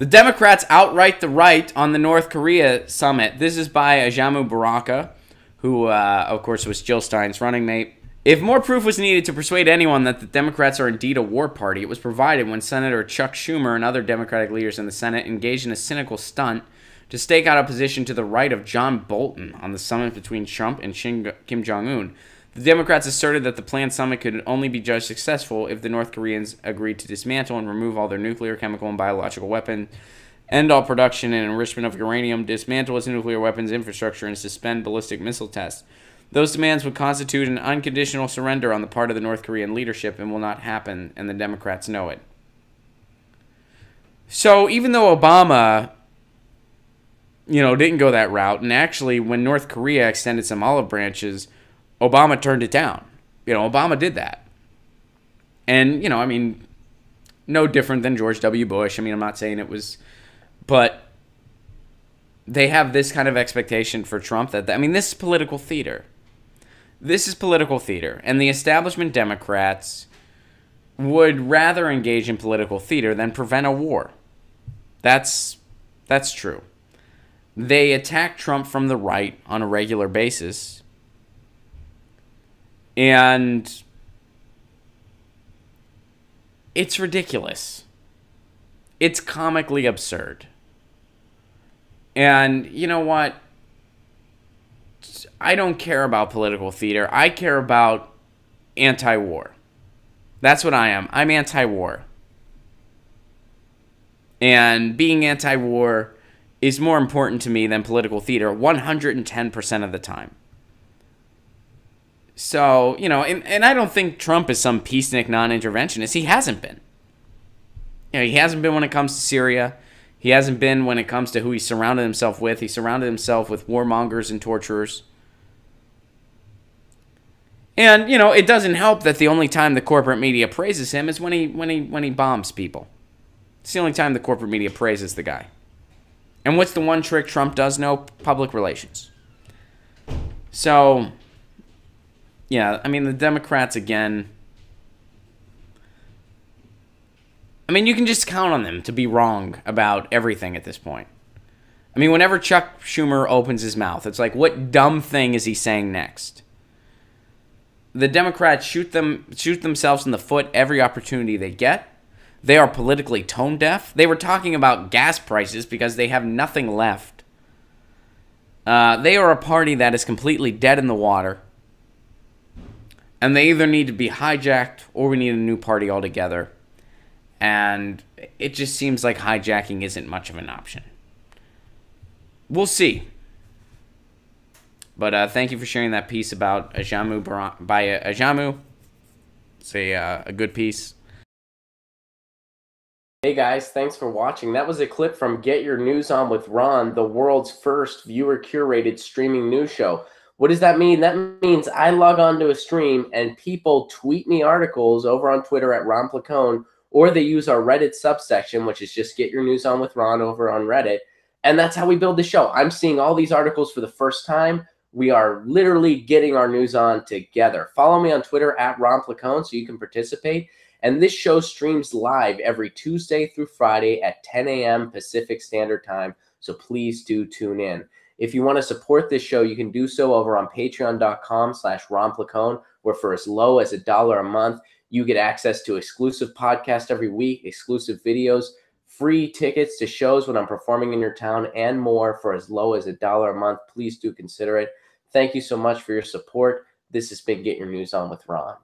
The Democrats outright the right on the North Korea summit. This is by Ajamu Baraka, who, of course, was Jill Stein's running mate. If more proof was needed to persuade anyone that the Democrats are indeed a war party, it was provided when Senator Chuck Schumer and other Democratic leaders in the Senate engaged in a cynical stunt to stake out a position to the right of John Bolton on the summit between Trump and Kim Jong-un. The Democrats asserted that the planned summit could only be judged successful if the North Koreans agreed to dismantle and remove all their nuclear, chemical, and biological weapons, end all production and enrichment of uranium, dismantle its nuclear weapons infrastructure, and suspend ballistic missile tests. Those demands would constitute an unconditional surrender on the part of the North Korean leadership and will not happen, and the Democrats know it. So even though Obama, didn't go that route, and actually when North Korea extended some olive branches, Obama turned it down. Obama did that. And, no different than George W. Bush. I'm not saying it was, but they have this kind of expectation for Trump that, this is political theater. This is political theater. And the establishment Democrats would rather engage in political theater than prevent a war. That's true. They attack Trump from the right on a regular basis. And it's ridiculous. It's comically absurd. And you know what? I don't care about political theater. I care about anti-war. That's what I am. I'm anti-war. And being anti-war is more important to me than political theater 110% of the time. So, and I don't think Trump is some peacenik non-interventionist. He hasn't been. He hasn't been when it comes to Syria. He hasn't been when it comes to who he surrounded himself with. He surrounded himself with warmongers and torturers. And, it doesn't help that the only time the corporate media praises him is when he bombs people. It's the only time the corporate media praises the guy. And what's the one trick Trump does know? Public relations. So, yeah, the Democrats, again, you can just count on them to be wrong about everything at this point. Whenever Chuck Schumer opens his mouth, it's like, what dumb thing is he saying next? The Democrats shoot themselves in the foot every opportunity they get. They are politically tone deaf. They were talking about gas prices because they have nothing left. They are a party that is completely dead in the water. And they either need to be hijacked or we need a new party altogether. And it just seems like hijacking isn't much of an option. We'll see. But thank you for sharing that piece about Ajamu by Ajamu. It's a good piece. Hey guys, thanks for watching. That was a clip from Get Your News On with Ron, the world's first viewer-curated streaming news show. What does that mean? That means I log on to a stream and people tweet me articles over on Twitter at Ron Placone, or they use our Reddit subsection, which is just Get Your News On with Ron over on Reddit. And that's how we build the show. I'm seeing all these articles for the first time. We are literally getting our news on together. Follow me on Twitter at Ron Placone so you can participate. And this show streams live every Tuesday through Friday at 10 a.m. Pacific Standard Time. So please do tune in. If you want to support this show, you can do so over on patreon.com/Ron Placone, where for as low as $1 a month, you get access to exclusive podcasts every week, exclusive videos, free tickets to shows when I'm performing in your town, and more for as low as $1 a month. Please do consider it. Thank you so much for your support. This has been Get Your News On with Ron.